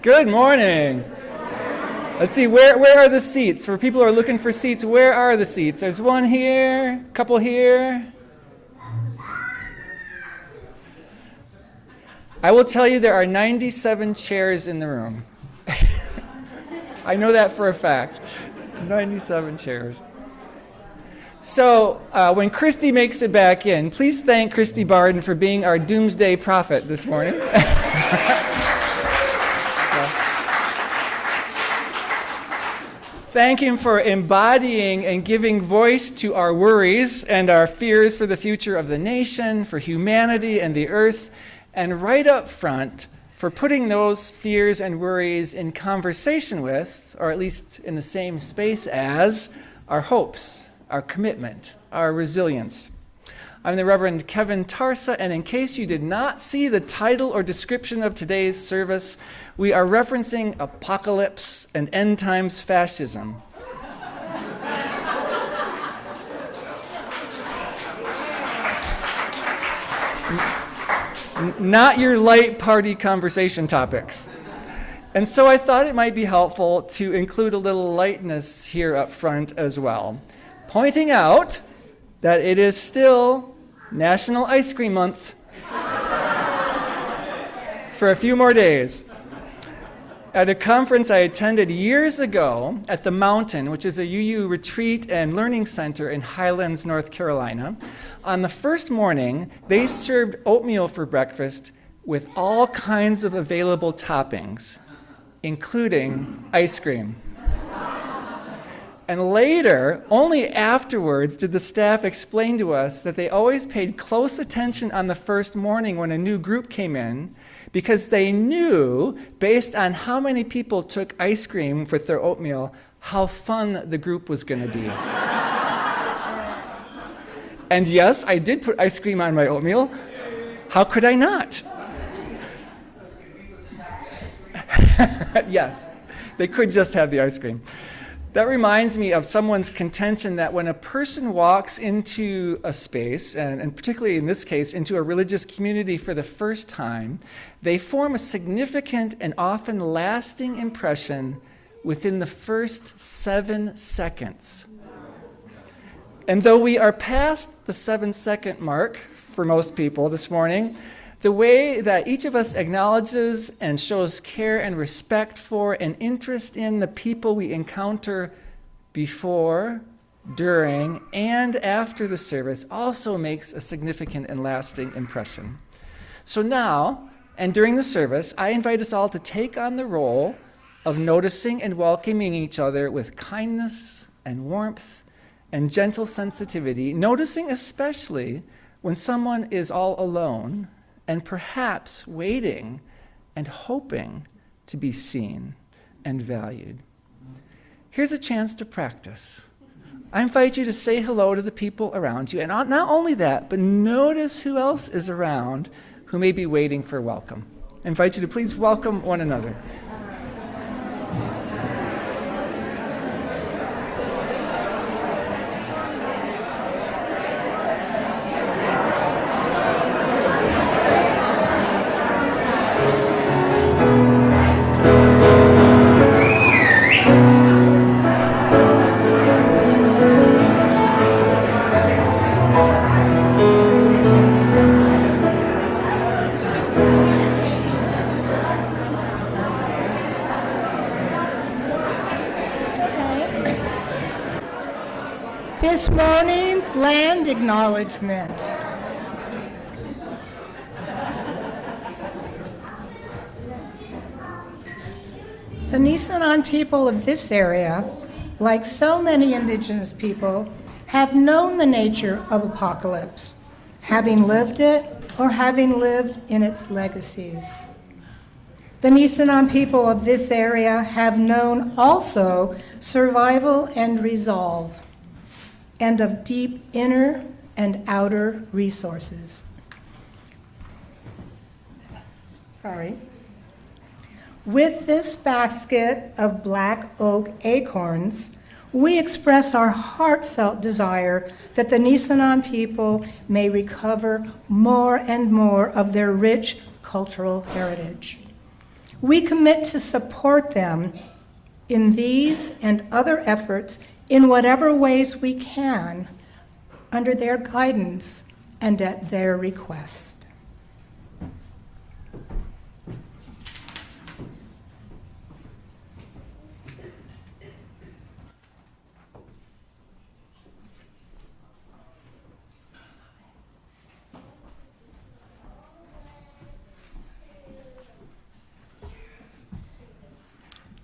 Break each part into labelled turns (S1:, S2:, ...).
S1: Good morning. Let's see, where are the seats? For people who are looking for seats, where are the seats? There's one here, a couple here. I will tell you there are 97 chairs in the room. I know that for a fact. 97 chairs. So when Christy makes it back in, please thank Christy Barden for being our doomsday prophet this morning. Thank him for embodying and giving voice to our worries and our fears for the future of the nation, for humanity and the earth, and right up front, for putting those fears and worries in conversation with, or at least in the same space as, our hopes, our commitment, our resilience. I'm the Reverend Kevin Tarsa, and in case you did not see the title or description of today's service, we are referencing apocalypse and end times fascism. Not your light party conversation topics. And so I thought it might be helpful to include a little lightness here up front as well, pointing out that it is still National Ice Cream Month for a few more days. At a conference I attended years ago at the Mountain, which is a UU retreat and learning center in Highlands, North Carolina, on the first morning, they served oatmeal for breakfast with all kinds of available toppings, including ice cream. And later, only afterwards, did the staff explain to us that they always paid close attention on the first morning when a new group came in, because they knew, based on how many people took ice cream with their oatmeal, how fun the group was going to be. And yes, I did put ice cream on my oatmeal. How could I not? Yes, they could just have the ice cream. That reminds me of someone's contention that when a person walks into a space, and particularly in this case, into a religious community for the first time, they form a significant and often lasting impression within the first 7 seconds. And though we are past the 7-second mark for most people this morning, the way that each of us acknowledges and shows care and respect for and interest in the people we encounter before, during, and after the service also makes a significant and lasting impression. So now, and during the service, I invite us all to take on the role of noticing and welcoming each other with kindness and warmth and gentle sensitivity, noticing especially when someone is all alone and perhaps waiting and hoping to be seen and valued. Here's a chance to practice. I invite you to say hello to the people around you, and not only that, but notice who else is around who may be waiting for welcome. I invite you to please welcome one another.
S2: This morning's land acknowledgement. The Nisenan people of this area, like so many indigenous people, have known the nature of apocalypse, having lived it or having lived in its legacies. The Nisenan people of this area have known also survival and resolve, and of deep inner and outer resources. With this basket of black oak acorns, we express our heartfelt desire that the Nisenan people may recover more and more of their rich cultural heritage. We commit to support them in these and other efforts in whatever ways we can, under their guidance and at their request.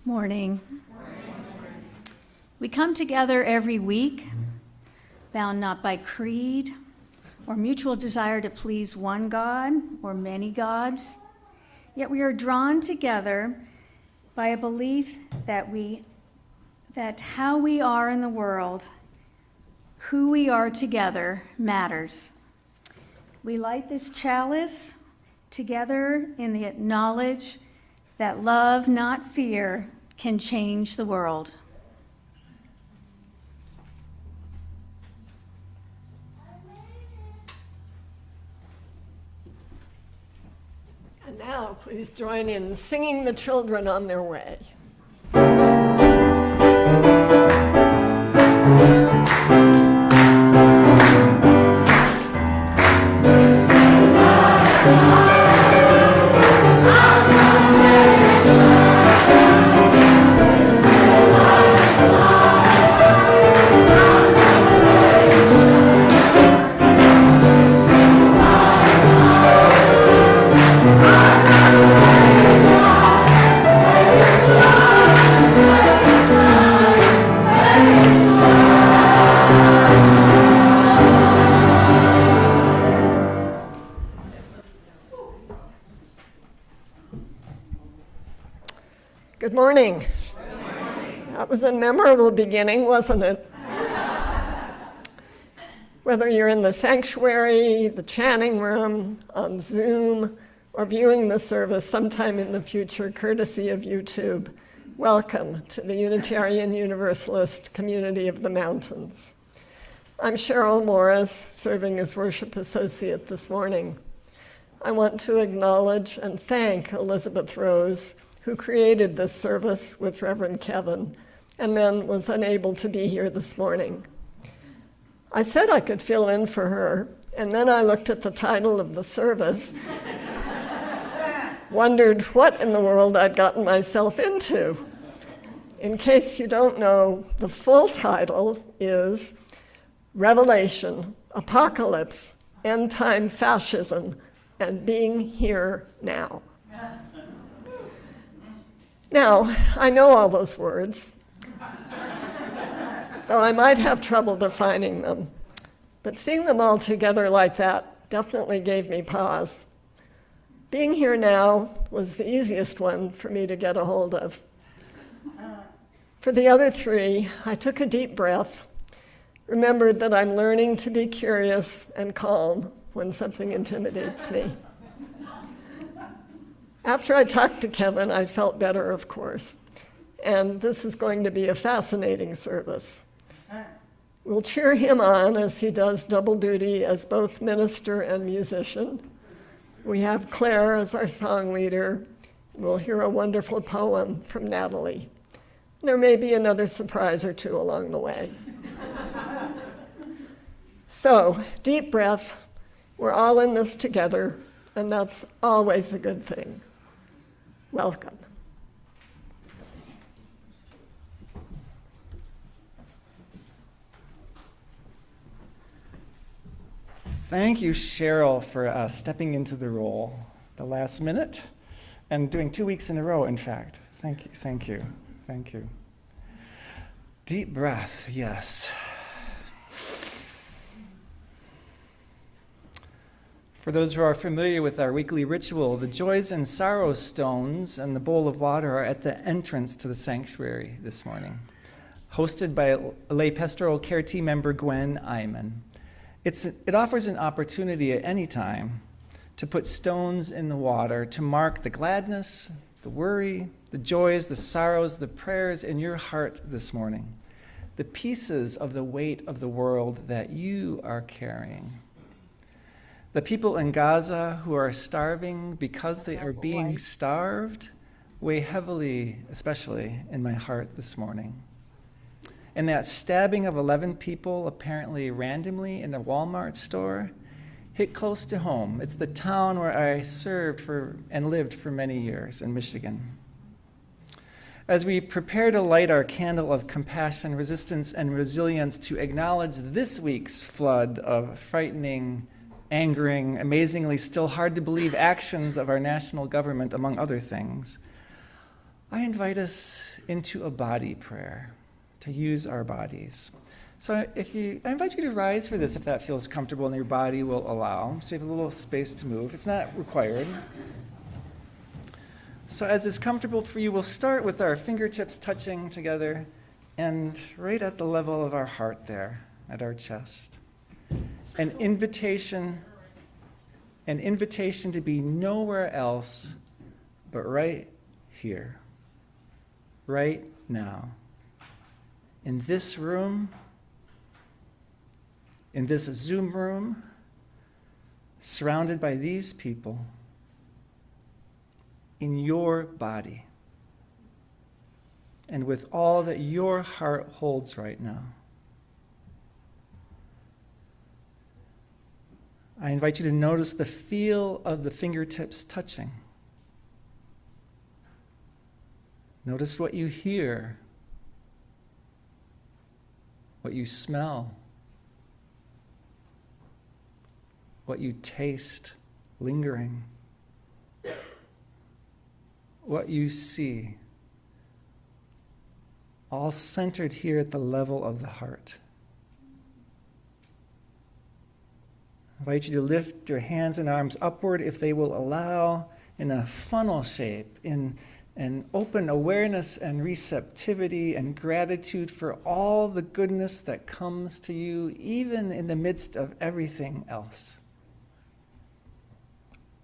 S3: Morning. We come together every week, bound not by creed or mutual desire to please one God or many gods, yet we are drawn together by a belief that how we are in the world, who we are together, matters. We light this chalice together in the knowledge that love, not fear, can change the world.
S4: And now, please join in singing the children on their way. Good morning. That was a memorable beginning, wasn't it? Whether you're in the sanctuary, the chanting room, on Zoom, or viewing the service sometime in the future courtesy of YouTube, welcome to the Unitarian Universalist Community of the Mountains. I'm Cheryl Morris, serving as worship associate this morning. I want to acknowledge and thank Elizabeth Rose, who created this service with Reverend Kevin, and then was unable to be here this morning. I said I could fill in for her, and then I looked at the title of the service, wondered what in the world I'd gotten myself into. In case you don't know, the full title is Revelation, Apocalypse, End Time Fascism, and Being Here Now. Now, I know all those words, though I might have trouble defining them, but seeing them all together like that definitely gave me pause. Being here now was the easiest one for me to get a hold of. For the other three, I took a deep breath, remembered that I'm learning to be curious and calm when something intimidates me. After I talked to Kevin, I felt better, of course, and this is going to be a fascinating service. We'll cheer him on as he does double duty as both minister and musician. We have Claire as our song leader. We'll hear a wonderful poem from Natalie. There may be another surprise or two along the way. So, deep breath. We're all in this together, and that's always a good thing. Welcome.
S1: Thank you, Cheryl, for stepping into the role the last minute and doing 2 weeks in a row, in fact. Thank you, thank you, thank you. Deep breath, yes. For those who are familiar with our weekly ritual, the joys and sorrows stones and the bowl of water are at the entrance to the sanctuary this morning, hosted by lay pastoral care team member Gwen Iman. It offers an opportunity at any time to put stones in the water to mark the gladness, the worry, the joys, the sorrows, the prayers in your heart this morning, the pieces of the weight of the world that you are carrying. The people in Gaza who are starving because they are being starved weigh heavily, especially in my heart this morning. And that stabbing of 11 people, apparently randomly in a Walmart store, hit close to home. It's the town where I served and lived for many years in Michigan. As we prepare to light our candle of compassion, resistance, and resilience to acknowledge this week's flood of frightening, angering, amazingly still hard to believe actions of our national government, among other things, I invite us into a body prayer, to use our bodies. So I invite you to rise for this if that feels comfortable and your body will allow. So you have a little space to move. It's not required. So as is comfortable for you, we'll start with our fingertips touching together and right at the level of our heart there, at our chest. An invitation to be nowhere else but right here, right now. In this room, in this Zoom room, surrounded by these people, in your body, and with all that your heart holds right now. I invite you to notice the feel of the fingertips touching. Notice what you hear, what you smell, what you taste lingering, what you see, all centered here at the level of the heart. I invite you to lift your hands and arms upward if they will allow, in a funnel shape, in an open awareness and receptivity and gratitude for all the goodness that comes to you, even in the midst of everything else.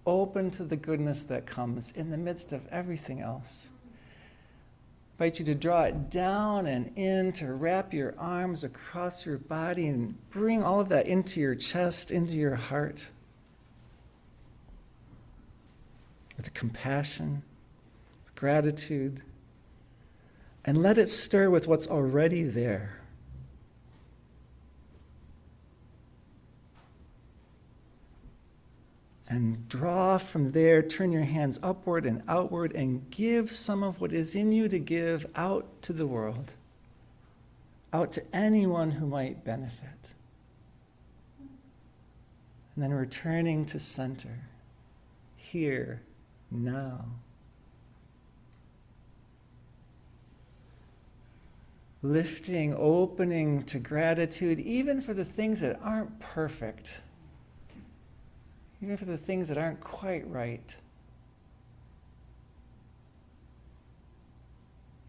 S1: Open to the goodness that comes in the midst of everything else. I invite you to draw it down and in, to wrap your arms across your body and bring all of that into your chest, into your heart, with compassion, gratitude, and let it stir with what's already there. And draw from there, turn your hands upward and outward, and give some of what is in you to give out to the world, out to anyone who might benefit. And then returning to center, here, now. Lifting, opening to gratitude, even for the things that aren't perfect. Even for the things that aren't quite right.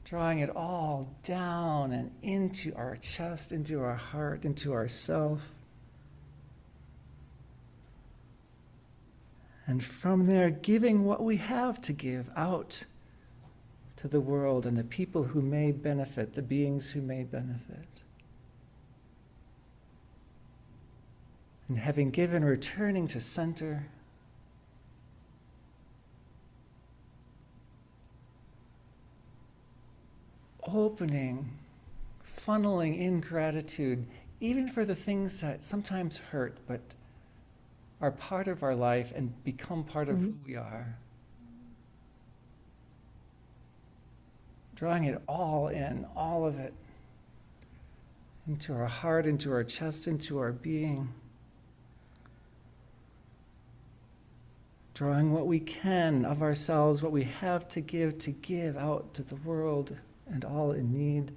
S1: Drawing it all down and into our chest, into our heart, into ourself. And from there, giving what we have to give out to the world and the people who may benefit, the beings who may benefit. And having given, returning to center. Opening, funneling in gratitude, even for the things that sometimes hurt, but are part of our life and become part of who we are. Drawing it all in, all of it, into our heart, into our chest, into our being. Drawing what we can of ourselves, what we have to give out to the world and all in need.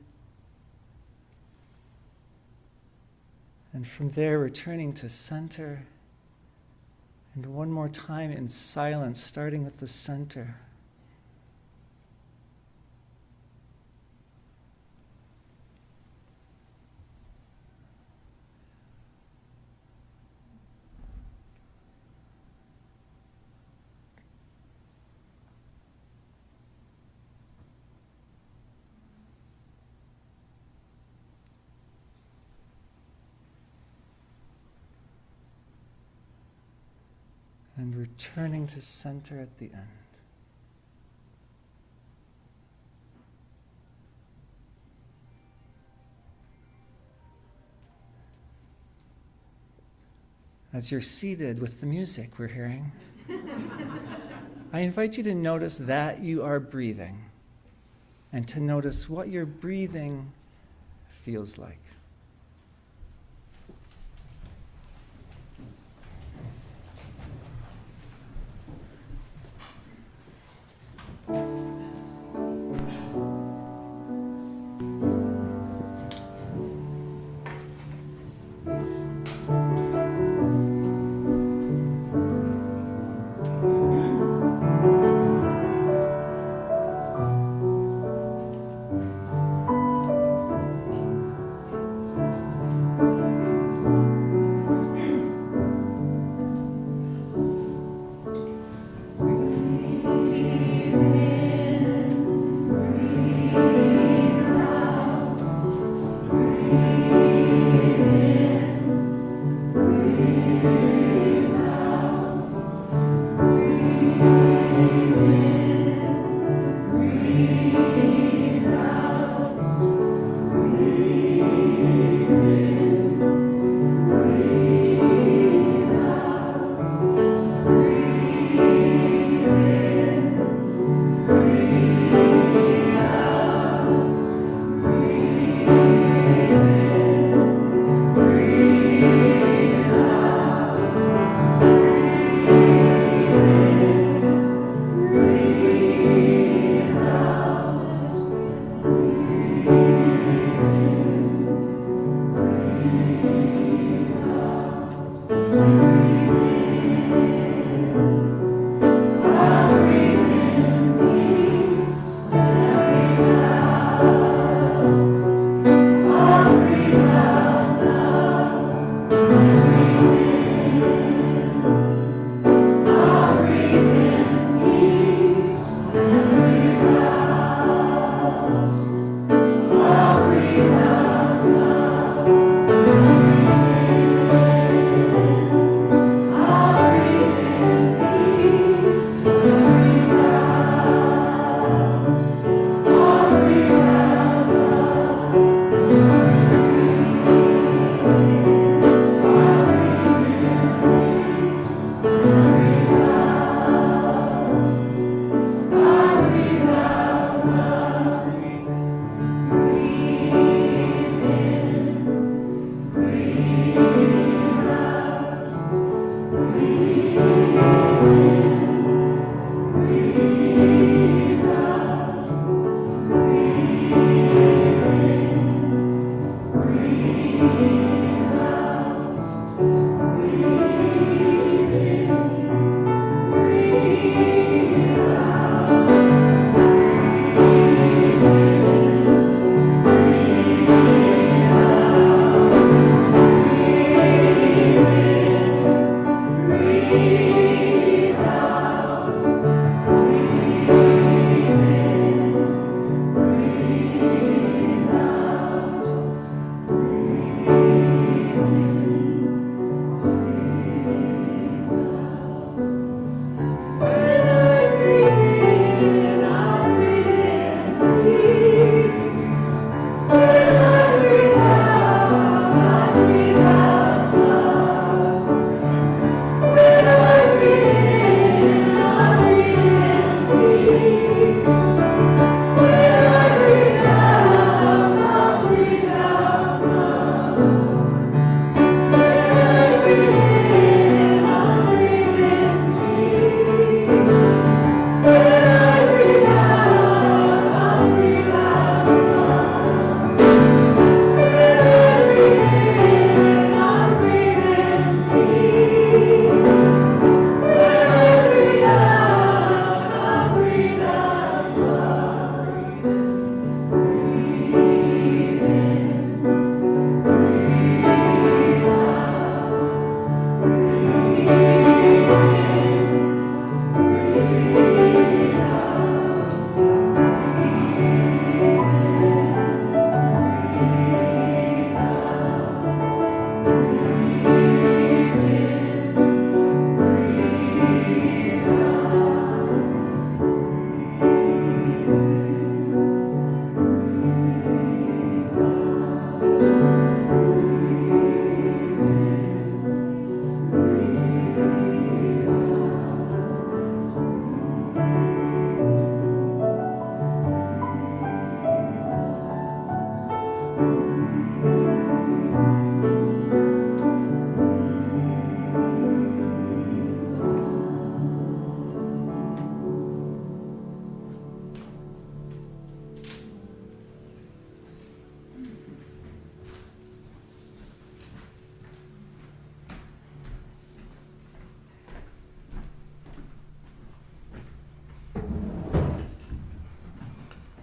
S1: And from there, returning to center. And one more time in silence, starting with the center. And returning to center at the end. as you're seated with the music we're hearing, I invite you to notice that you are breathing and to notice what your breathing feels like.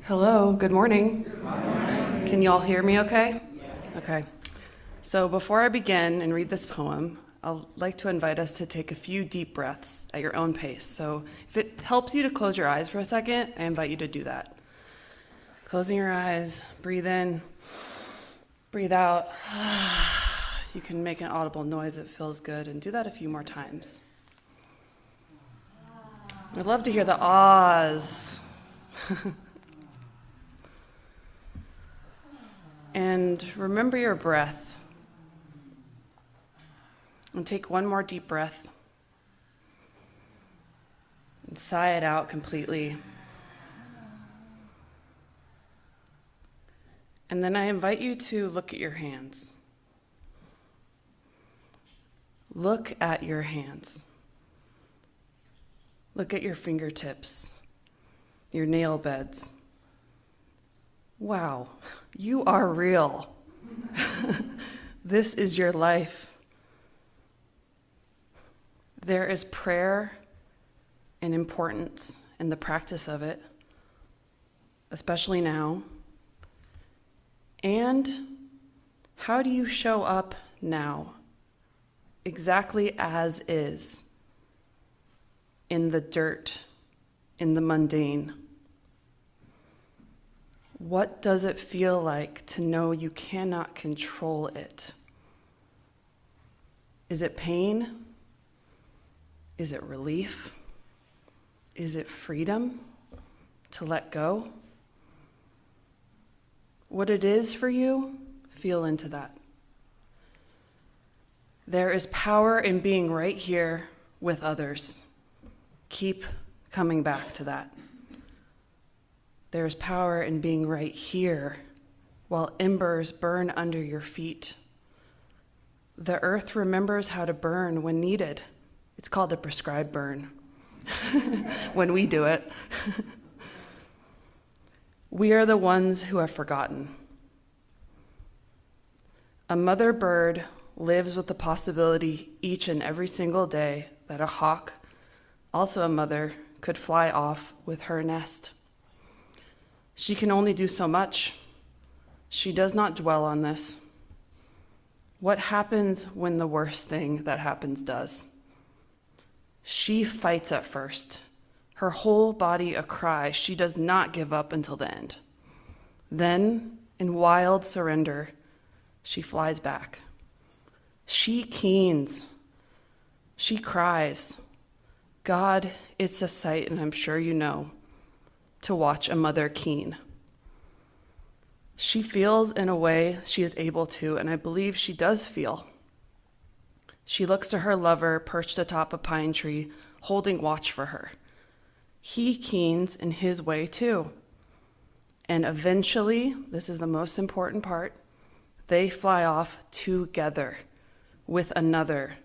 S5: Hello, good morning. Good morning. Can you all hear me okay? Okay. So before I begin and read this poem, I'd like to invite us to take a few deep breaths at your own pace. So if it helps you to close your eyes for a second, I invite you to do that. Closing your eyes, breathe in, breathe out. You can make an audible noise that feels good, and do that a few more times. I'd love to hear the ahs. And remember your breath. And take one more deep breath. And sigh it out completely. And then I invite you to look at your hands. Look at your hands. Look at your fingertips, your nail beds. Wow, you are real. This is your life. There is prayer and importance in the practice of it, especially now. And how do you show up now, exactly as is, in the dirt, in the mundane? What does it feel like to know you cannot control it? Is it pain? Is it relief? Is it freedom to let go? What it is for you, feel into that. There is power in being right here with others. Keep coming back to that. There is power in being right here while embers burn under your feet. The earth remembers how to burn when needed. It's called a prescribed burn when we do it. We are the ones who have forgotten. A mother bird lives with the possibility each and every single day that a hawk, also a mother, could fly off with her nest. She can only do so much. She does not dwell on this. What happens when the worst thing that happens does? She fights at first, her whole body a cry. She does not give up until the end. Then, in wild surrender, she flies back. She keens. She cries. God, it's a sight, and I'm sure you know, to watch a mother keen. She feels in a way she is able to, and I believe she does feel. She looks to her lover perched atop a pine tree, holding watch for her. He keens in his way too. And eventually, this is the most important part, they fly off together with another.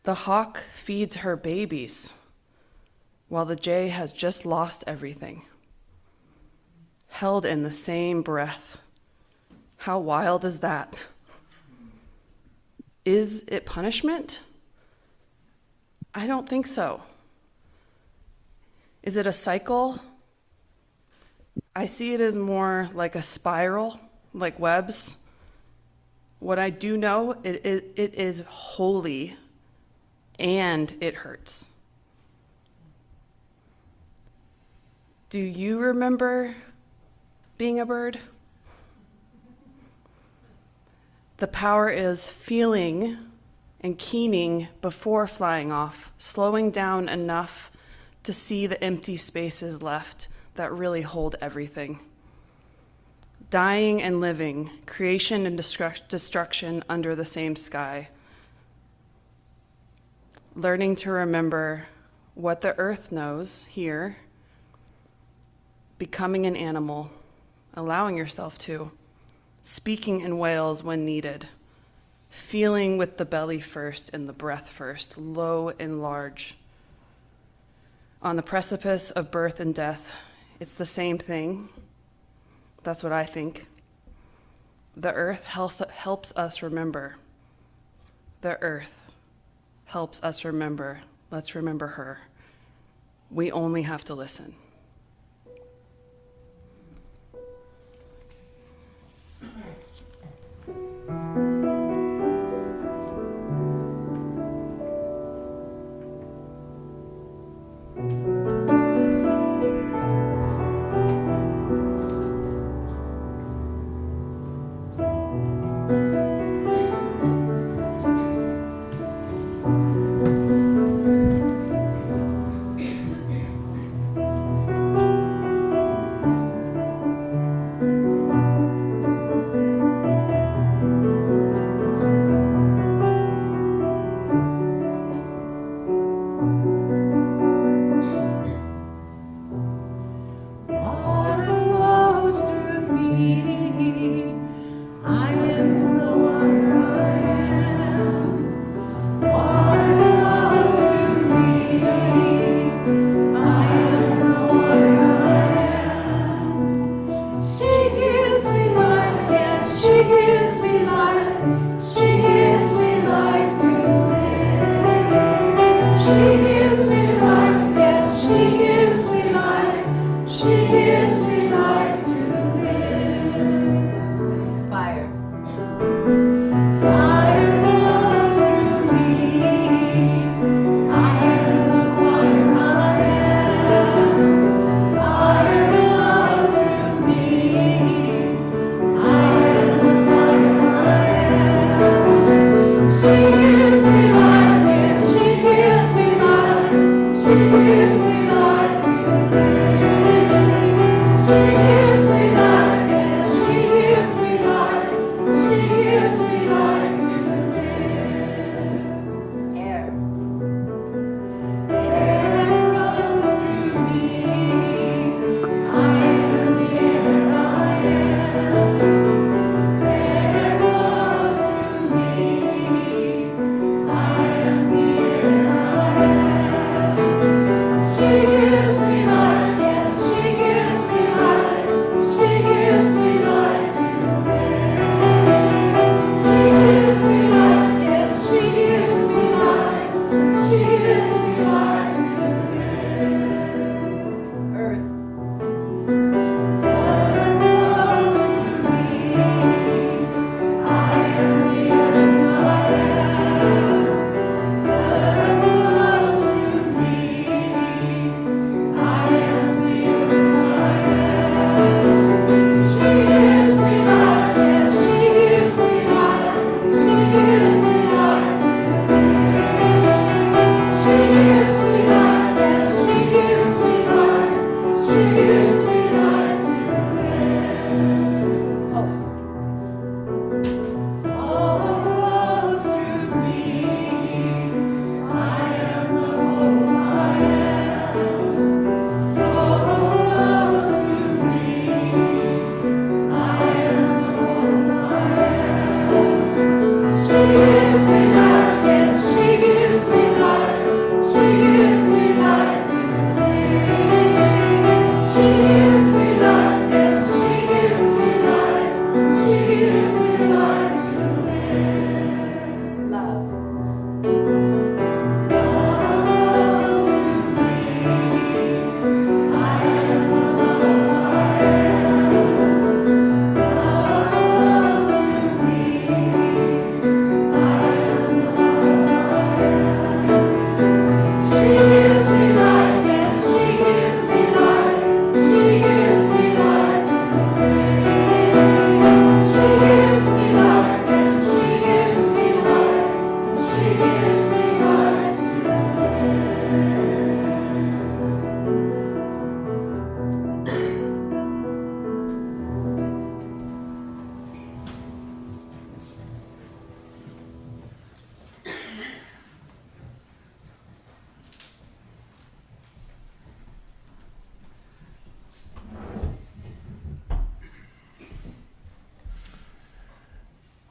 S5: The hawk feeds her babies, while the jay has just lost everything. Held in the same breath. How wild is that? Is it punishment? I don't think so. Is it a cycle? I see it as more like a spiral, like webs. What I do know, it is holy and it hurts. Do you remember being a bird? The power is feeling and keening before flying off, slowing down enough to see the empty spaces left that really hold everything. Dying and living, creation and destruction under the same sky. Learning to remember what the earth knows here, becoming an animal, allowing yourself to, speaking in wails when needed, feeling with the belly first and the breath first, low and large. On the precipice of birth and death, it's the same thing. That's what I think. The earth helps us remember. The earth helps us remember. Let's remember her. We only have to listen.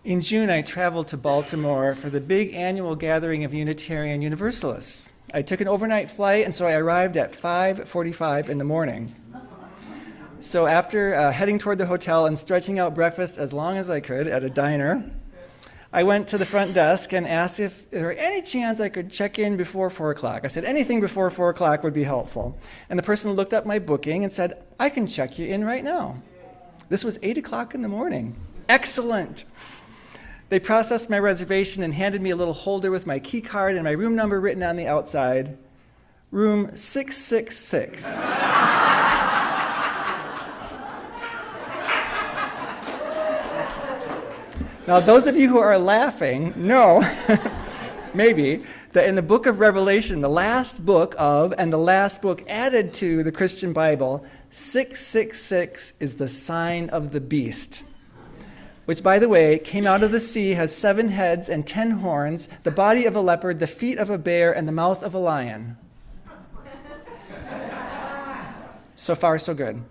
S1: In June, I traveled to Baltimore for the big annual gathering of Unitarian Universalists. I took an overnight flight, and so I arrived at 5:45 in the morning. So after heading toward the hotel and stretching out breakfast as long as I could at a diner, I went to the front desk and asked if there were any chance I could check in before 4 o'clock. I said anything before 4 o'clock would be helpful. And the person looked up my booking and said, I can check you in right now. This was 8 o'clock in the morning. Excellent. They processed my reservation and handed me a little holder with my key card and my room number written on the outside. Room 666. Now, those of you who are laughing know, maybe, that in the book of Revelation, the last book of and the last book added to the Christian Bible, 666 is the sign of the beast, which, by the way, came out of the sea, has 7 heads and 10 horns, the body of a leopard, the feet of a bear, and the mouth of a lion. So far, so good.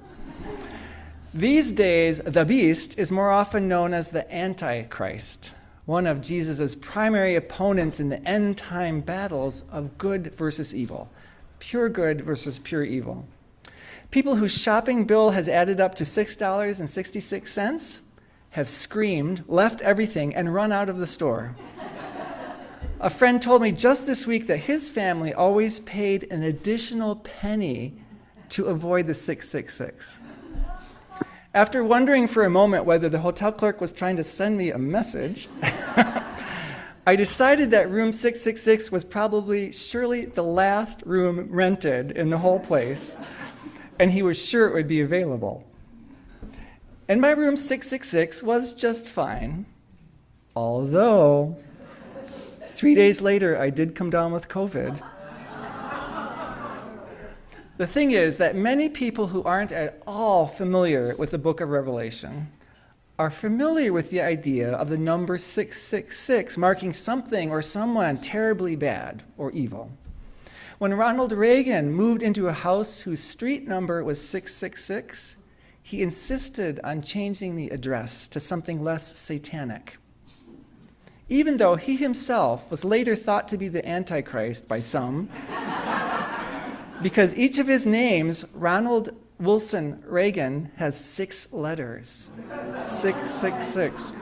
S1: These days, the beast is more often known as the Antichrist, one of Jesus' primary opponents in the end-time battles of good versus evil, pure good versus pure evil. People whose shopping bill has added up to $6.66 have screamed, left everything, and run out of the store. A friend told me just this week that his family always paid an additional penny to avoid the 666. After wondering for a moment whether the hotel clerk was trying to send me a message, I decided that room 666 was surely the last room rented in the whole place, and he was sure it would be available. And my room 666 was just fine, although 3 days later I did come down with COVID. The thing is that many people who aren't at all familiar with the book of Revelation are familiar with the idea of the number 666 marking something or someone terribly bad or evil. When Ronald Reagan moved into a house whose street number was 666, he insisted on changing the address to something less satanic. Even though he himself was later thought to be the Antichrist by some, because each of his names, Ronald Wilson Reagan, has 6 letters. 666.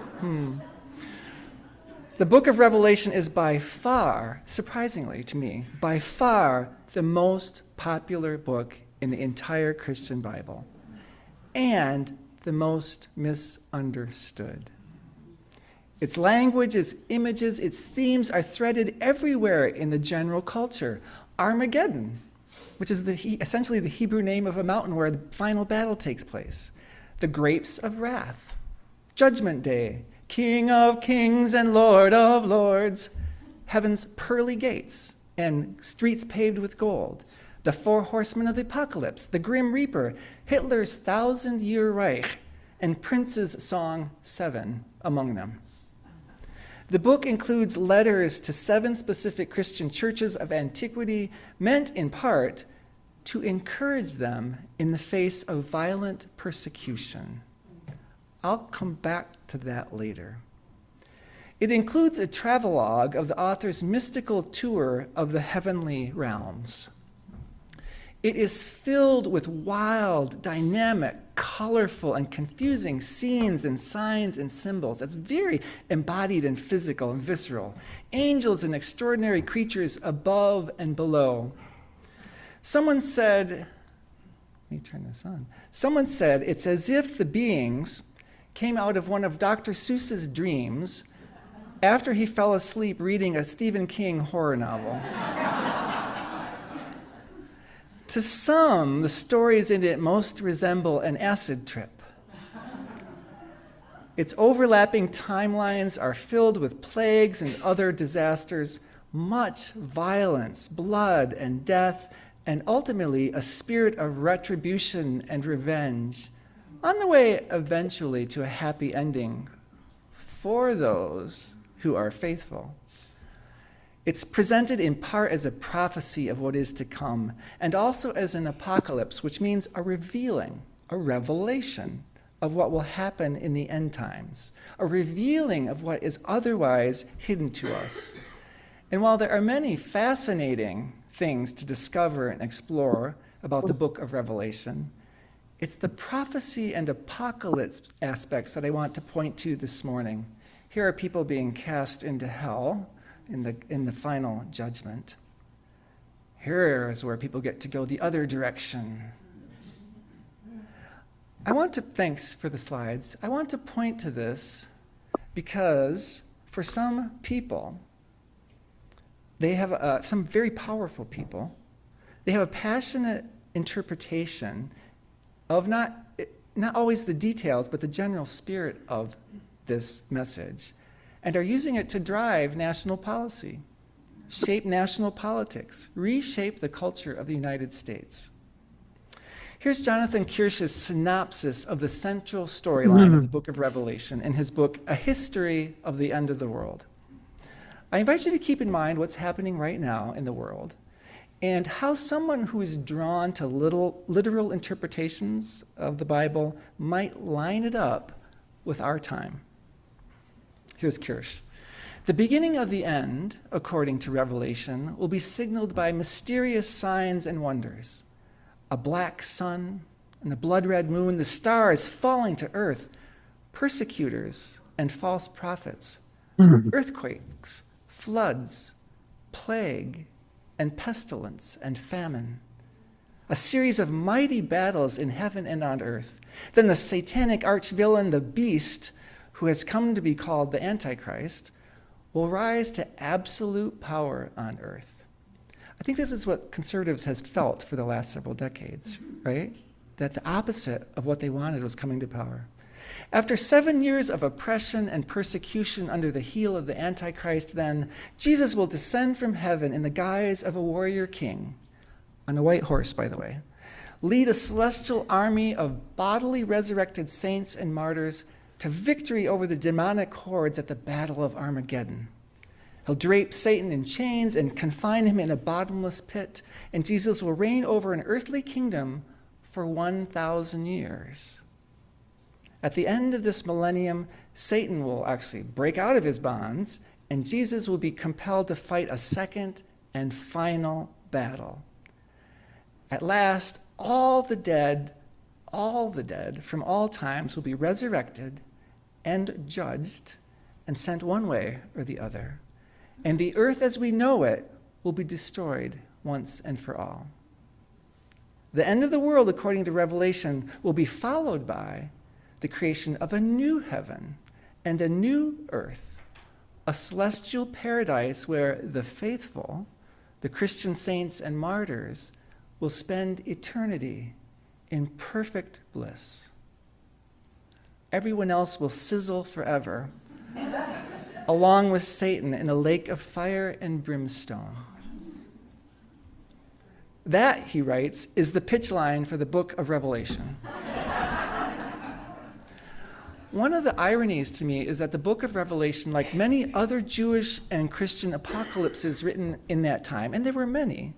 S1: The book of Revelation is by far, surprisingly to me, by far the most popular book in the entire Christian Bible, and the most misunderstood. Its language, its images, its themes are threaded everywhere in the general culture. Armageddon, which is essentially the Hebrew name of a mountain where the final battle takes place. The grapes of wrath. Judgment Day. King of kings and Lord of lords. Heaven's pearly gates and streets paved with gold. The 4 horsemen of the apocalypse. The Grim Reaper. Hitler's 1,000-year Reich. And Prince's Song 7 among them. The book includes letters to 7 specific Christian churches of antiquity, meant in part to encourage them in the face of violent persecution. I'll come back to that later. It includes a travelogue of the author's mystical tour of the heavenly realms. It is filled with wild, dynamic, colorful, and confusing scenes and signs and symbols. It's very embodied and physical and visceral. Angels and extraordinary creatures above and below. Someone said, let me turn this on. Someone said it's as if the beings came out of one of Dr. Seuss's dreams after he fell asleep reading a Stephen King horror novel. To some, the stories in it most resemble an acid trip. Its overlapping timelines are filled with plagues and other disasters, much violence, blood, and death, and ultimately a spirit of retribution and revenge, on the way eventually to a happy ending for those who are faithful. It's presented in part as a prophecy of what is to come, and also as an apocalypse, which means a revealing, a revelation of what will happen in the end times, a revealing of what is otherwise hidden to us. And while there are many fascinating things to discover and explore about the book of Revelation, it's the prophecy and apocalypse aspects that I want to point to this morning. Here are people being cast into hell in the final judgment. Here is where people get to go the other direction. Thanks for the slides. I want to point to this because for some people, they have some very powerful people, they have a passionate interpretation of not always the details, but the general spirit of this message, and are using it to drive national policy, shape national politics, reshape the culture of the United States. Here's Jonathan Kirsch's synopsis of the central storyline of the book of Revelation in his book, A History of the End of the World. I invite you to keep in mind what's happening right now in the world and how someone who is drawn to literal interpretations of the Bible might line it up with our time. Here's Kirsch. The beginning of the end, according to Revelation, will be signaled by mysterious signs and wonders. A black sun and a blood-red moon, the stars falling to earth, persecutors and false prophets, earthquakes, floods, plague, and pestilence and famine. A series of mighty battles in heaven and on earth. Then the satanic archvillain, the beast, who has come to be called the Antichrist, will rise to absolute power on earth. I think this is what conservatives has felt for the last several decades, right? That the opposite of what they wanted was coming to power. After 7 years of oppression and persecution under the heel of the Antichrist, then, Jesus will descend from heaven in the guise of a warrior king, on a white horse, by the way, lead a celestial army of bodily resurrected saints and martyrs to victory over the demonic hordes at the Battle of Armageddon. He'll drape Satan in chains and confine him in a bottomless pit, and Jesus will reign over an earthly kingdom for 1,000 years. At the end of this millennium, Satan will actually break out of his bonds, and Jesus will be compelled to fight a second and final battle. At last, all the dead from all times will be resurrected and judged and sent one way or the other. And the earth as we know it will be destroyed once and for all. The end of the world, according to Revelation, will be followed by the creation of a new heaven and a new earth, a celestial paradise where the faithful, the Christian saints and martyrs, will spend eternity in perfect bliss. Everyone else will sizzle forever, along with Satan in a lake of fire and brimstone. That, he writes, is the pitch line for the book of Revelation. One of the ironies to me is that the book of Revelation, like many other Jewish and Christian apocalypses written in that time, and there were many,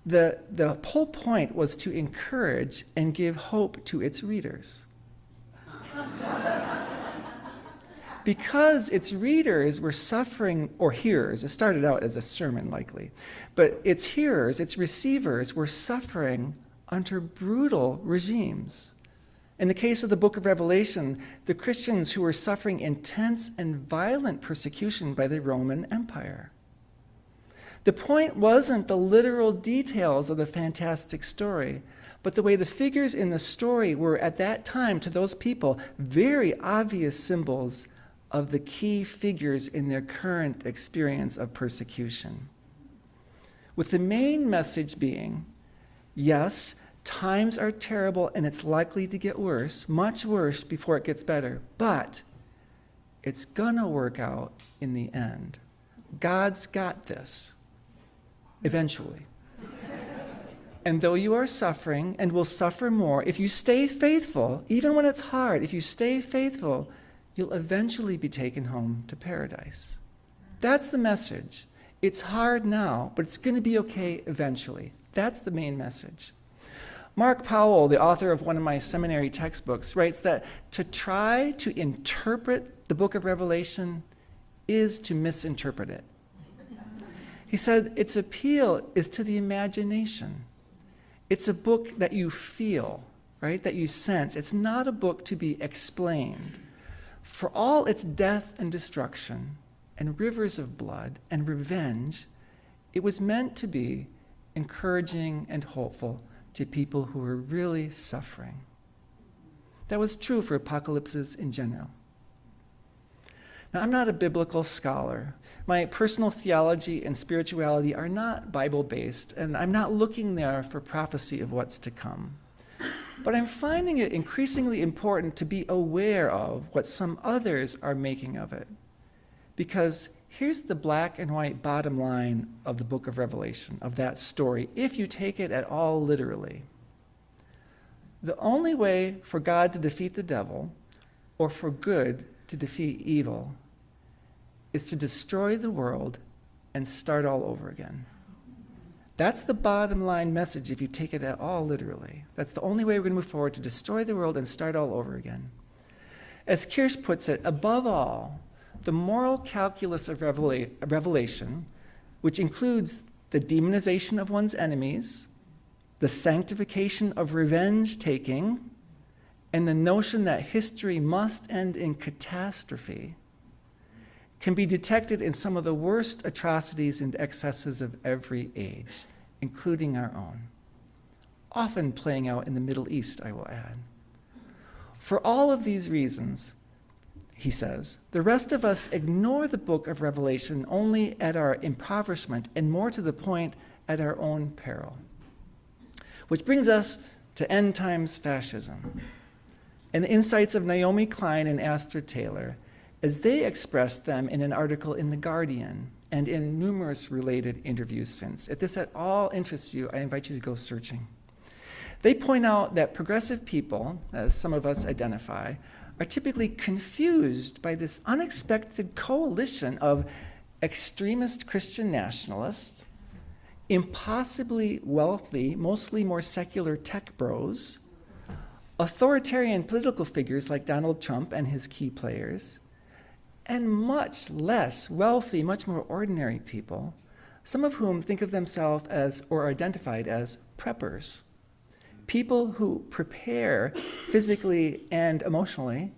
S1: the whole point was to encourage and give hope to its readers. Because its readers were suffering, or hearers, it started out as a sermon likely, but its hearers, its receivers were suffering under brutal regimes. In the case of the book of Revelation, the Christians who were suffering intense and violent persecution by the Roman Empire. The point wasn't the literal details of the fantastic story, but the way the figures in the story were at that time, to those people, very obvious symbols of the key figures in their current experience of persecution. With the main message being, yes, times are terrible and it's likely to get worse, much worse before it gets better, but it's gonna work out in the end. God's got this, eventually. And though you are suffering and will suffer more, if you stay faithful, even when it's hard, if you stay faithful, you'll eventually be taken home to paradise. That's the message. It's hard now, but it's going to be okay eventually. That's the main message. Mark Powell, the author of one of my seminary textbooks, writes that to try to interpret the book of Revelation is to misinterpret it. He said its appeal is to the imagination. It's a book that you feel, right, that you sense. It's not a book to be explained. For all its death and destruction and rivers of blood and revenge, it was meant to be encouraging and hopeful to people who were really suffering. That was true for apocalypses in general. Now, I'm not a biblical scholar. My personal theology and spirituality are not Bible-based, and I'm not looking there for prophecy of what's to come. But I'm finding it increasingly important to be aware of what some others are making of it. Because here's the black and white bottom line of the book of Revelation, of that story, if you take it at all literally. The only way for God to defeat the devil, or for good to defeat evil, is to destroy the world and start all over again. That's the bottom line message if you take it at all literally. That's the only way we're going to move forward, to destroy the world and start all over again. As Kirsch puts it, above all, the moral calculus of Revelation, which includes the demonization of one's enemies, the sanctification of revenge taking, and the notion that history must end in catastrophe, can be detected in some of the worst atrocities and excesses of every age, including our own, often playing out in the Middle East, I will add. For all of these reasons, he says, the rest of us ignore the book of Revelation only at our impoverishment, and more to the point, at our own peril. Which brings us to end times fascism and the insights of Naomi Klein and Astrid Taylor, as they expressed them in an article in The Guardian and in numerous related interviews since. If this at all interests you, I invite you to go searching. They point out that progressive people, as some of us identify, are typically confused by this unexpected coalition of extremist Christian nationalists, impossibly wealthy, mostly more secular tech bros, authoritarian political figures like Donald Trump and his key players, and much less wealthy, much more ordinary people, some of whom think of themselves as, or are identified as, preppers. People who prepare physically and emotionally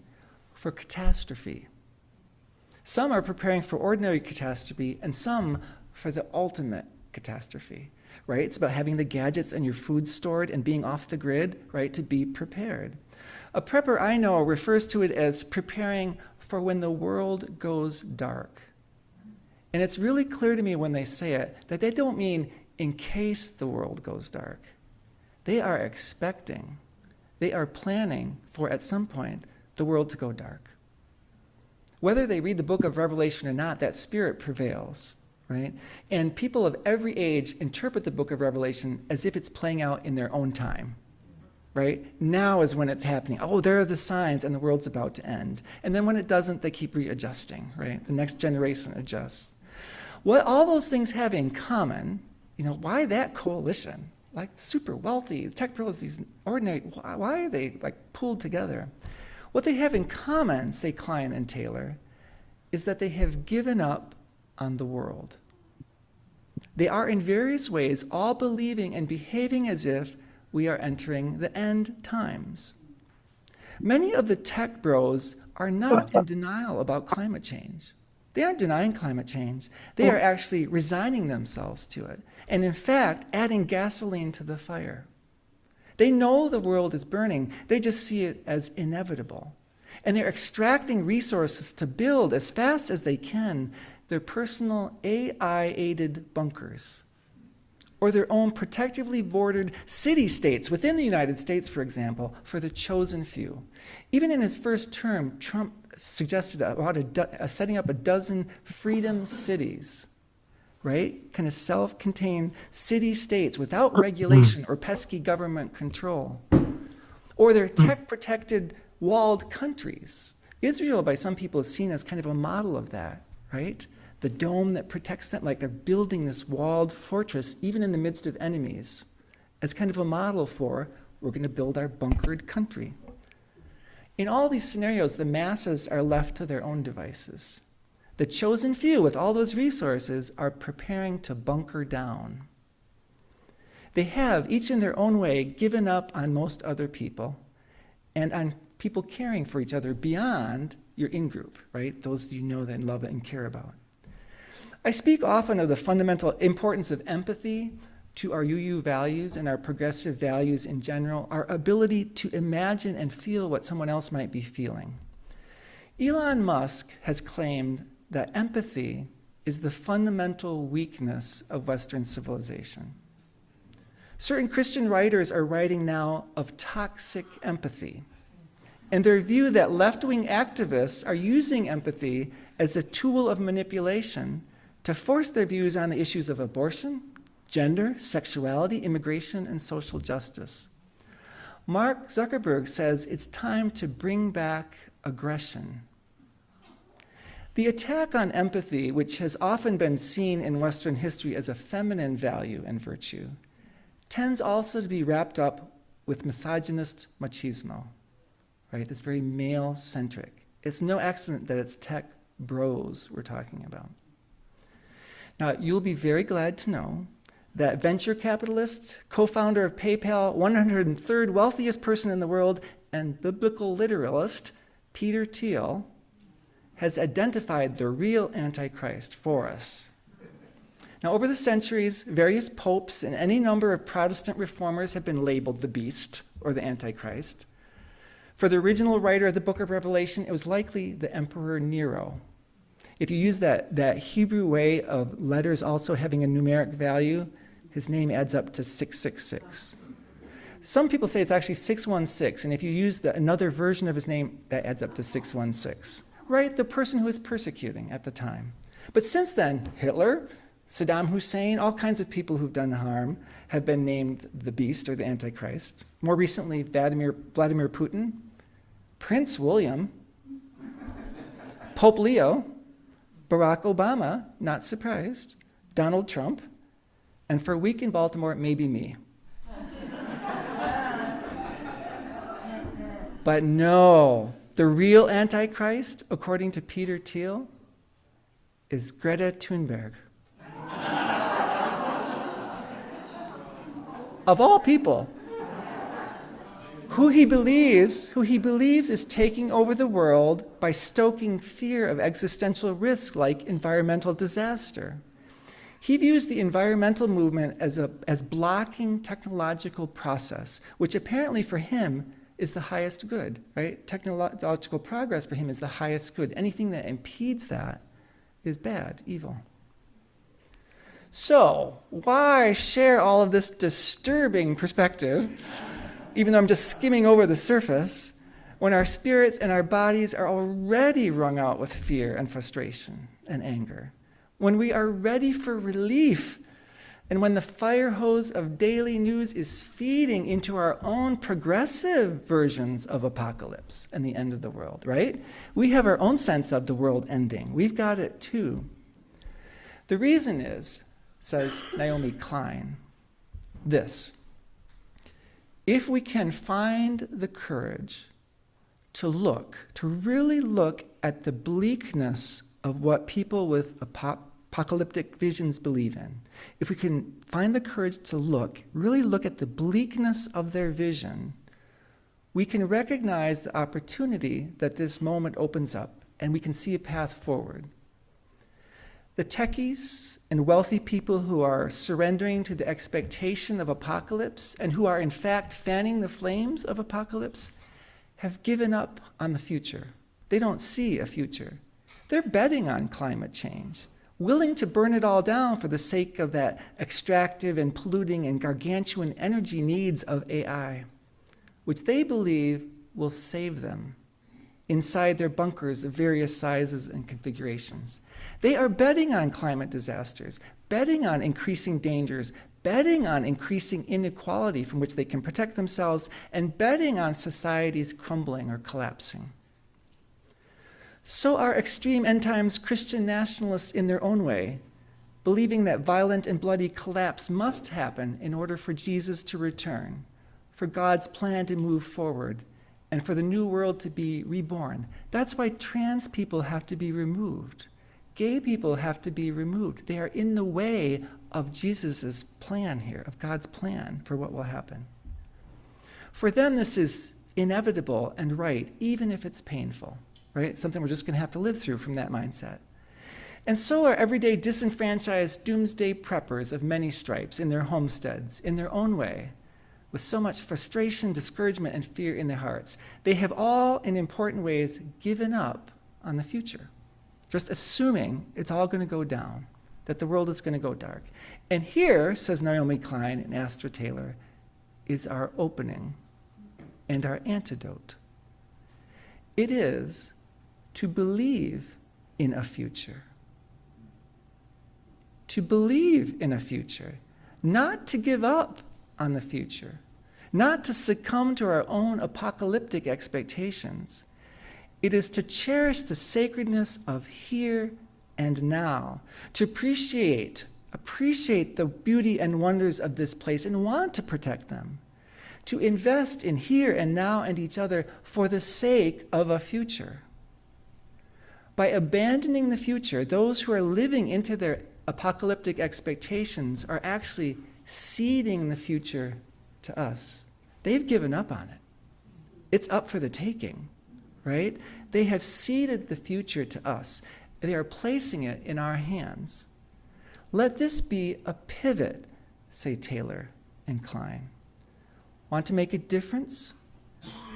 S1: for catastrophe. Some are preparing for ordinary catastrophe, and some for the ultimate catastrophe, right? It's about having the gadgets and your food stored and being off the grid, right, to be prepared. A prepper I know refers to it as preparing for when the world goes dark. And it's really clear to me when they say it that they don't mean in case the world goes dark. They are expecting, they are planning for, at some point, the world to go dark. Whether they read the book of Revelation or not, that spirit prevails, right? And people of every age interpret the book of Revelation as if it's playing out in their own time. Right? Now is when it's happening. Oh, there are the signs, and the world's about to end. And then when it doesn't, they keep readjusting, right? The next generation adjusts. What all those things have in common, why that coalition? Like super wealthy, tech pros, these ordinary, why are they like pooled together? What they have in common, say Klein and Taylor, is that they have given up on the world. They are in various ways all believing and behaving as if we are entering the end times. Many of the tech bros are not in denial about climate change. They aren't denying climate change. They are actually resigning themselves to it. And in fact, adding gasoline to the fire. They know the world is burning. They just see it as inevitable. And they're extracting resources to build as fast as they can their personal AI-aided bunkers, or their own protectively bordered city-states within the United States, for example, for the chosen few. Even in his first term, Trump suggested about setting up a dozen freedom cities, right? Kind of self-contained city-states without regulation or pesky government control. Or their tech-protected walled countries. Israel, by some people, is seen as kind of a model of that, right? The dome that protects them, like they're building this walled fortress, even in the midst of enemies, as kind of a model for We're going to build our bunkered country. In all these scenarios, the masses are left to their own devices. The chosen few with all those resources are preparing to bunker down. They have, each in their own way, given up on most other people and on people caring for each other beyond your in-group, right? Those you know that love and care about. I speak often of the fundamental importance of empathy to our UU values and our progressive values in general, our ability to imagine and feel what someone else might be feeling. Elon Musk has claimed that empathy is the fundamental weakness of Western civilization. Certain Christian writers are writing now of toxic empathy, and their view that left-wing activists are using empathy as a tool of manipulation to force their views on the issues of abortion, gender, sexuality, immigration, and social justice. Mark Zuckerberg says it's time to bring back aggression. The attack on empathy, which has often been seen in Western history as a feminine value and virtue, tends also to be wrapped up with misogynist machismo, right? That's very male-centric. It's no accident that it's tech bros we're talking about. Now, you'll be very glad to know that venture capitalist, co-founder of PayPal, 103rd wealthiest person in the world, and biblical literalist, Peter Thiel, has identified the real Antichrist for us. Now, over the centuries, various popes and any number of Protestant reformers have been labeled the beast or the Antichrist. For the original writer of the book of Revelation, it was likely the Emperor Nero. If you use that Hebrew way of letters also having a numeric value, his name adds up to 666. Some people say it's actually 616, and if you use another version of his name, that adds up to 616. Right? The person who was persecuting at the time. But since then, Hitler, Saddam Hussein, all kinds of people who've done harm have been named the beast or the Antichrist. More recently, Vladimir Putin, Prince William, Pope Leo, Barack Obama, not surprised, Donald Trump, and for a week in Baltimore, maybe me. But no, the real Antichrist, according to Peter Thiel, is Greta Thunberg. Of all people, who he believes is taking over the world by stoking fear of existential risk like environmental disaster. He views the environmental movement as blocking technological process, which apparently for him is the highest good, right? Technological progress for him is the highest good. Anything that impedes that is bad, evil. So, why share all of this disturbing perspective, even though I'm just skimming over the surface, when our spirits and our bodies are already wrung out with fear and frustration and anger, when we are ready for relief, and when the fire hose of daily news is feeding into our own progressive versions of apocalypse and the end of the world, right? We have our own sense of the world ending. We've got it too. The reason is, says Naomi Klein, this: if we can find the courage to really look at the bleakness of what people with apocalyptic visions believe in, if we can find the courage to really look at the bleakness of their vision, we can recognize the opportunity that this moment opens up, and we can see a path forward. The techies and wealthy people who are surrendering to the expectation of apocalypse and who are in fact fanning the flames of apocalypse have given up on the future. They don't see a future. They're betting on climate change, willing to burn it all down for the sake of that extractive and polluting and gargantuan energy needs of AI, which they believe will save them inside their bunkers of various sizes and configurations. They are betting on climate disasters, betting on increasing dangers, betting on increasing inequality from which they can protect themselves, and betting on societies crumbling or collapsing. So are extreme end times Christian nationalists in their own way, believing that violent and bloody collapse must happen in order for Jesus to return, for God's plan to move forward and for the new world to be reborn. That's why trans people have to be removed. Gay people have to be removed. They are in the way of Jesus' plan here, of God's plan for what will happen. For them, this is inevitable and right, even if it's painful, right? Something we're just going to have to live through from that mindset. And so are everyday disenfranchised doomsday preppers of many stripes in their homesteads, in their own way, with so much frustration, discouragement, and fear in their hearts. They have all, in important ways, given up on the future, just assuming it's all going to go down, that the world is going to go dark. And here, says Naomi Klein and Astra Taylor, is our opening and our antidote. It is to believe in a future. To believe in a future, not to give up on the future, not to succumb to our own apocalyptic expectations. It is to cherish the sacredness of here and now, to appreciate the beauty and wonders of this place and want to protect them, to invest in here and now and each other for the sake of a future. By abandoning the future, those who are living into their apocalyptic expectations are actually ceding the future to us. They've given up on it. It's up for the taking, right? They have ceded the future to us. They are placing it in our hands. Let this be a pivot, say Taylor and Klein. Want to make a difference?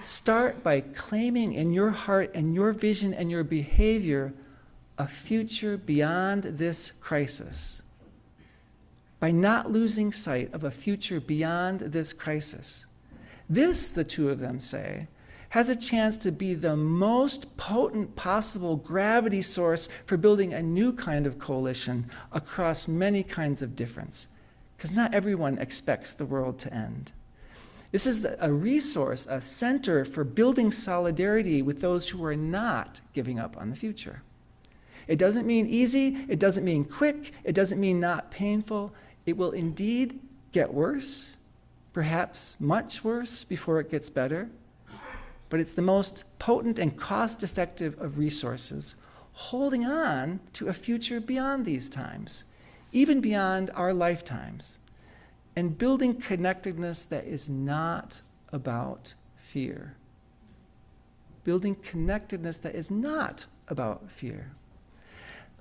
S1: Start by claiming in your heart and your vision and your behavior a future beyond this crisis. By not losing sight of a future beyond this crisis. This, the two of them say, has a chance to be the most potent possible gravity source for building a new kind of coalition across many kinds of difference, because not everyone expects the world to end. This is a resource, a center for building solidarity with those who are not giving up on the future. It doesn't mean easy, it doesn't mean quick, it doesn't mean not painful. It will indeed get worse, perhaps much worse before it gets better. But it's the most potent and cost-effective of resources, holding on to a future beyond these times, even beyond our lifetimes, and building connectedness that is not about fear. Building connectedness that is not about fear.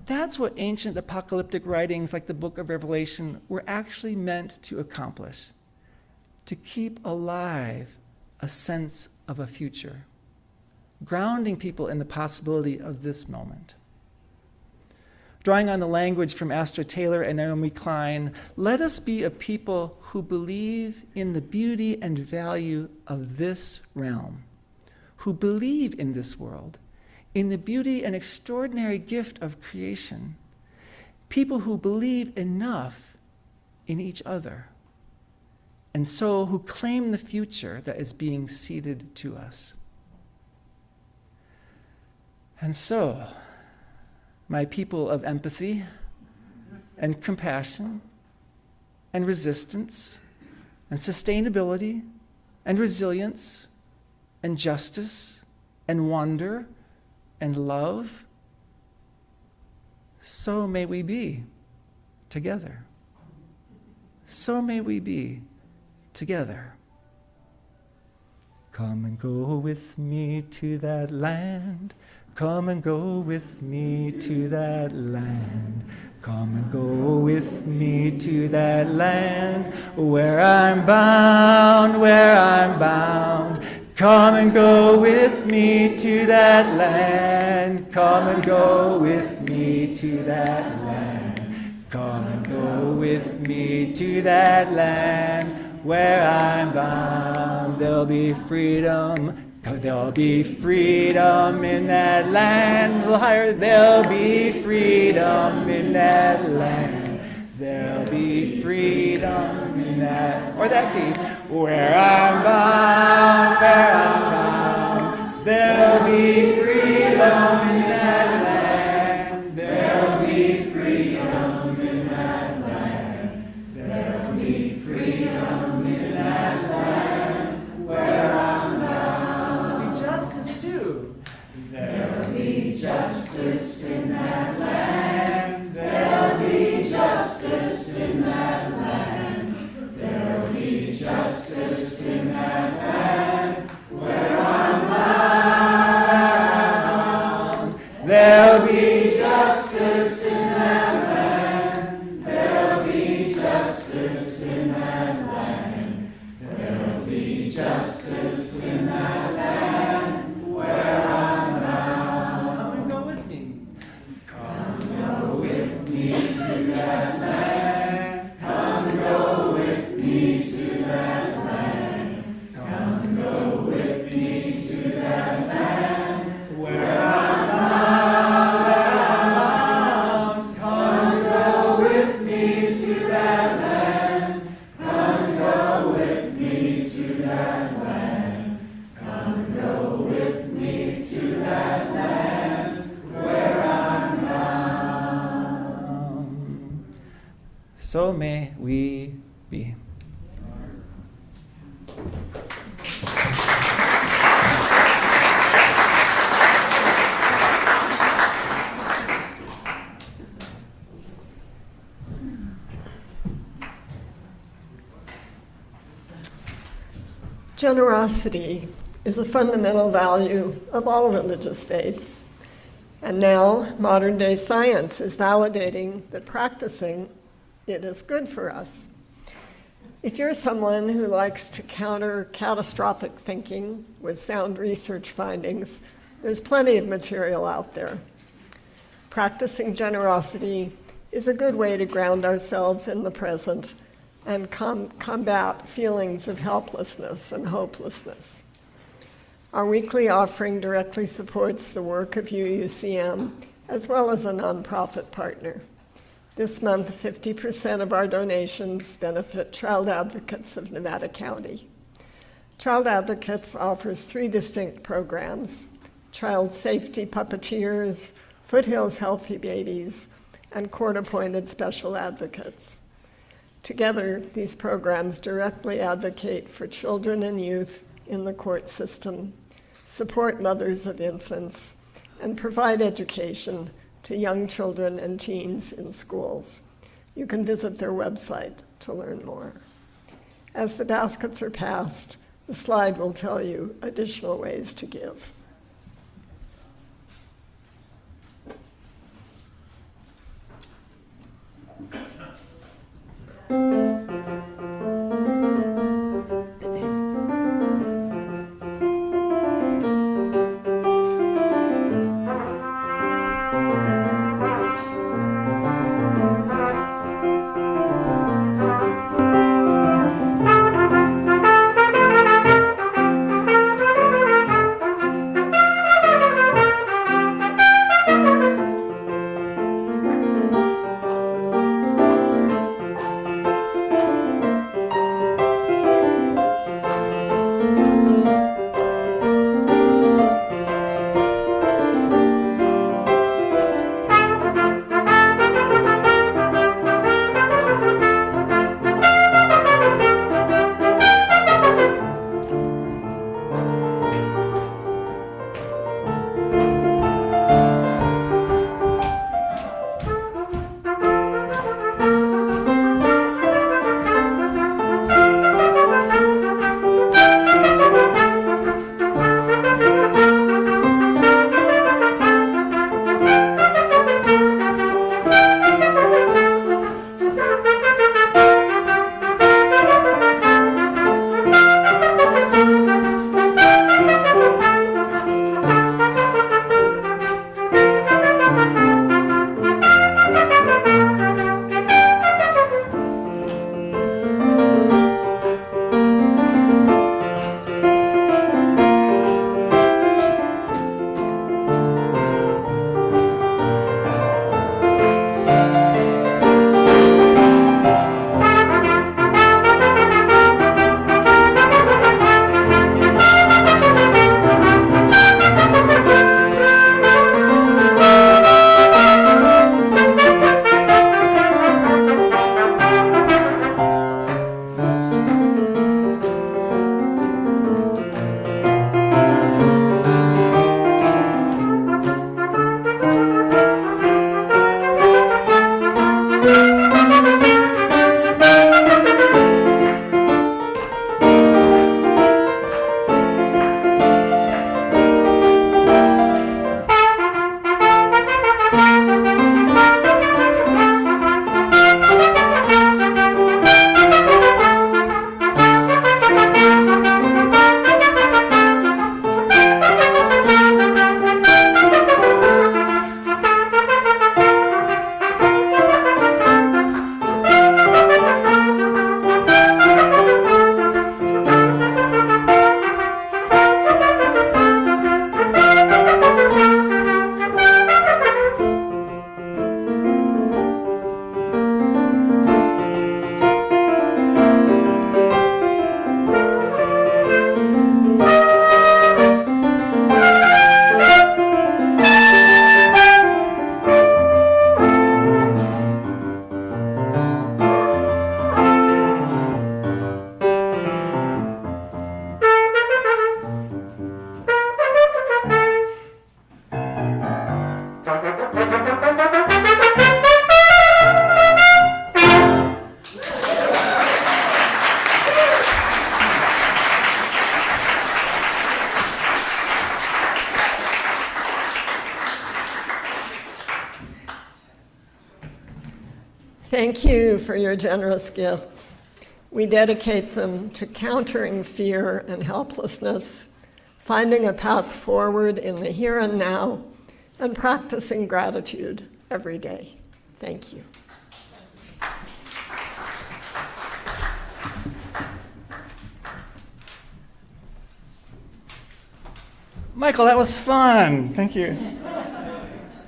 S1: That's what ancient apocalyptic writings like the Book of Revelation were actually meant to accomplish, to keep alive a sense of a future, grounding people in the possibility of this moment. Drawing on the language from Astra Taylor and Naomi Klein, let us be a people who believe in the beauty and value of this realm, who believe in this world, in the beauty and extraordinary gift of creation, people who believe enough in each other, and so who claim the future that is being ceded to us. And so, my people of empathy and compassion and resistance and sustainability and resilience and justice and wonder and love, so may we be together. So may we be together. Come and go with me to that land. Come and go with me to that land. Come and go with me to that land where I'm bound, where I'm bound. Come and go with me to that land. Come and go with me to that land. Come and go with me to that land where I'm bound. There'll be freedom. There'll be freedom in that land. A little higher. There'll be freedom in that land. There'll be freedom in that, or that key. Where I'm bound, where I'm bound. There'll be freedom in that land. There'll be freedom in that land. There'll be freedom in that land. So may we be.
S4: Generosity is a fundamental value of all religious faiths. And now, modern day science is validating that practicing it is good for us. If you're someone who likes to counter catastrophic thinking with sound research findings, there's plenty of material out there. Practicing generosity is a good way to ground ourselves in the present and combat feelings of helplessness and hopelessness. Our weekly offering directly supports the work of UUCM as well as a nonprofit partner. This month, 50% of our donations benefit Child Advocates of Nevada County. Child Advocates offers 3 distinct programs: Child Safety Puppeteers, Foothills Healthy Babies, and court-appointed special advocates. Together, these programs directly advocate for children and youth in the court system, support mothers of infants, and provide education to young children and teens in schools. You can visit their website to learn more. As the baskets are passed, the slide will tell you additional ways to give. Thank you for your generous gifts. We dedicate them to countering fear and helplessness, finding a path forward in the here and now, and practicing gratitude every day. Thank you.
S1: Michael, that was fun. Thank you.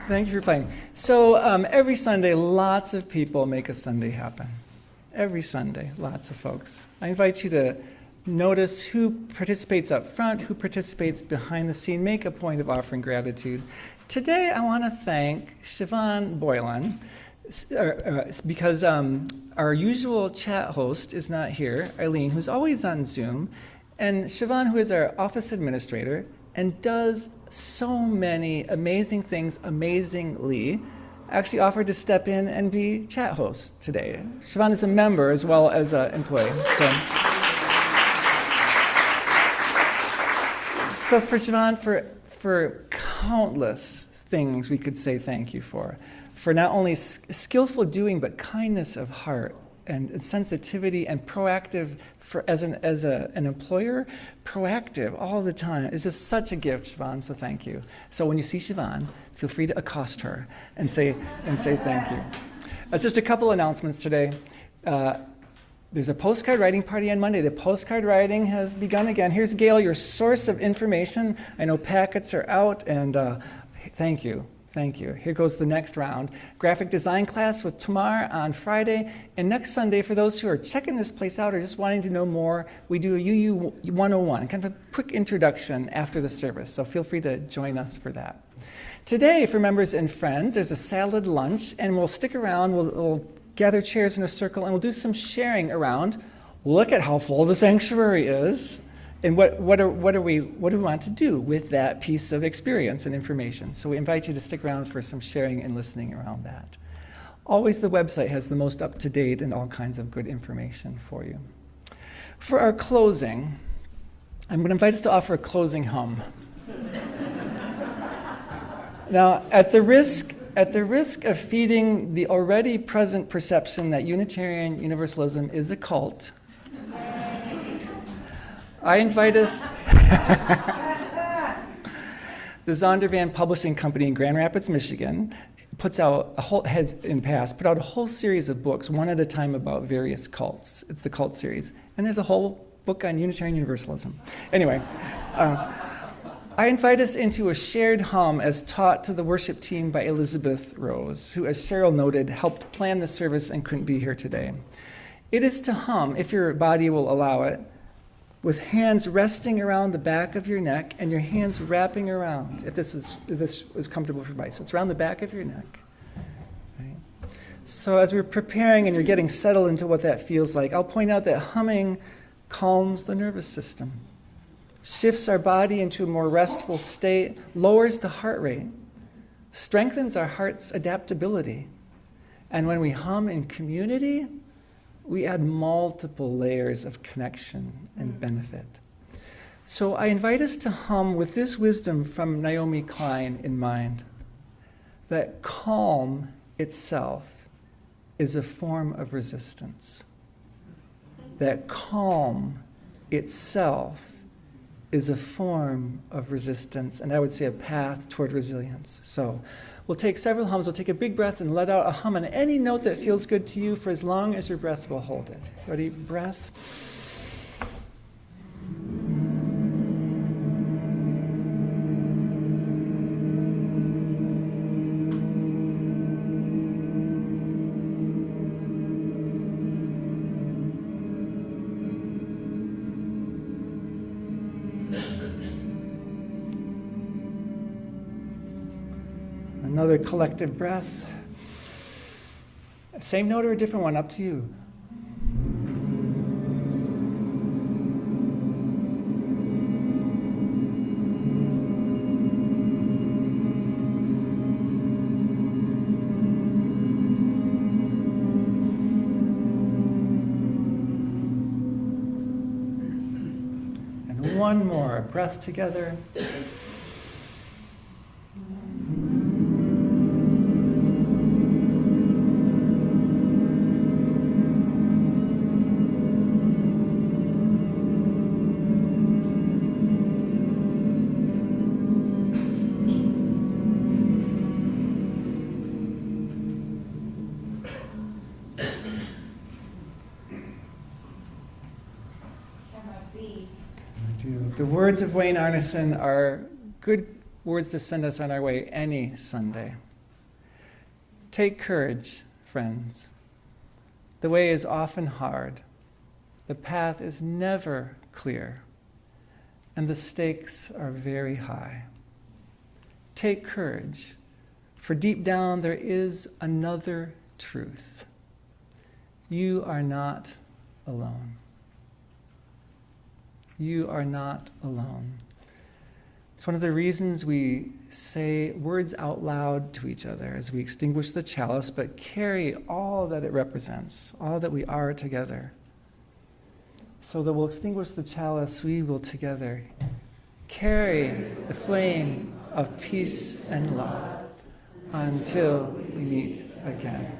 S1: Thank you for playing. So every Sunday, lots of people make a Sunday happen. Every Sunday, lots of folks. I invite you to notice who participates up front, who participates behind the scene. Make a point of offering gratitude. Today, I want to thank Siobhan Boylan because our usual chat host is not here, Eileen, who's always on Zoom, and Siobhan, who is our office administrator, and does so many amazing things amazingly, actually offered to step in and be chat host today. Siobhan is a member as well as an employee. So for Siobhan, for countless things we could say thank you for not only skillful doing, but kindness of heart, and sensitivity and proactive as an employer, proactive all the time. It's just such a gift, Siobhan, so thank you. So when you see Siobhan, feel free to accost her and say thank you. That's just a couple announcements today. There's a postcard writing party on Monday. The postcard writing has begun again. Here's Gail, your source of information. I know packets are out, and thank you. Thank you. Here goes the next round. Graphic design class with Tamar on Friday. And next Sunday, for those who are checking this place out or just wanting to know more, we do a UU 101, kind of a quick introduction after the service. So feel free to join us for that. Today, for members and friends, there's a salad lunch, and we'll stick around. We'll gather chairs in a circle, and we'll do some sharing around. Look at how full the sanctuary is. And what do we want to do with that piece of experience and information? So we invite you to stick around for some sharing and listening around that. Always the website has the most up-to-date and all kinds of good information for you. For our closing, I'm going to invite us to offer a closing hum. Now, at the risk of feeding the already present perception that Unitarian Universalism is a cult, I invite us, the Zondervan Publishing Company in Grand Rapids, Michigan, put out a whole series of books, one at a time, about various cults. It's the cult series. And there's a whole book on Unitarian Universalism. Anyway, I invite us into a shared hum as taught to the worship team by Elizabeth Rose, who, as Cheryl noted, helped plan the service and couldn't be here today. It is to hum, if your body will allow it, with hands resting around the back of your neck and your hands wrapping around, if this is comfortable for your body. So it's around the back of your neck. Right? So as we're preparing and you're getting settled into what that feels like, I'll point out that humming calms the nervous system, shifts our body into a more restful state, lowers the heart rate, strengthens our heart's adaptability. And when we hum in community, we add multiple layers of connection and benefit. So I invite us to hum with this wisdom from Naomi Klein in mind, that calm itself is a form of resistance. That calm itself is a form of resistance, and I would say a path toward resilience. So we'll take several hums. We'll take a big breath and let out a hum on any note that feels good to you for as long as your breath will hold it. Ready? Breath. Another collective breath. Same note or a different one, up to you. And one more breath together. do. The words of Wayne Arneson are good words to send us on our way any Sunday. Take courage, friends. The way is often hard. The path is never clear. And the stakes are very high. Take courage, for deep down there is another truth. You are not alone. You are not alone. It's one of the reasons we say words out loud to each other as we extinguish the chalice, but carry all that it represents, all that we are together. So that we'll extinguish the chalice, we will together carry the flame of peace and love until we meet again.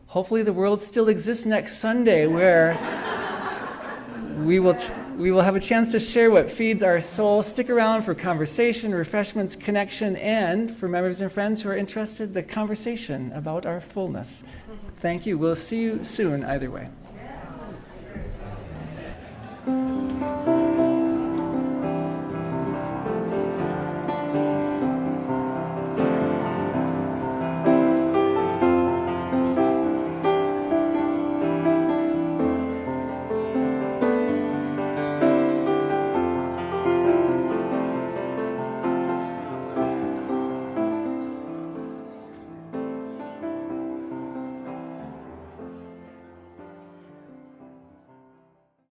S1: Hopefully the world still exists next Sunday, where we will have a chance to share what feeds our soul. Stick around for conversation, refreshments, connection, and for members and friends who are interested, the conversation about our fullness. Thank you. We'll see you soon either way.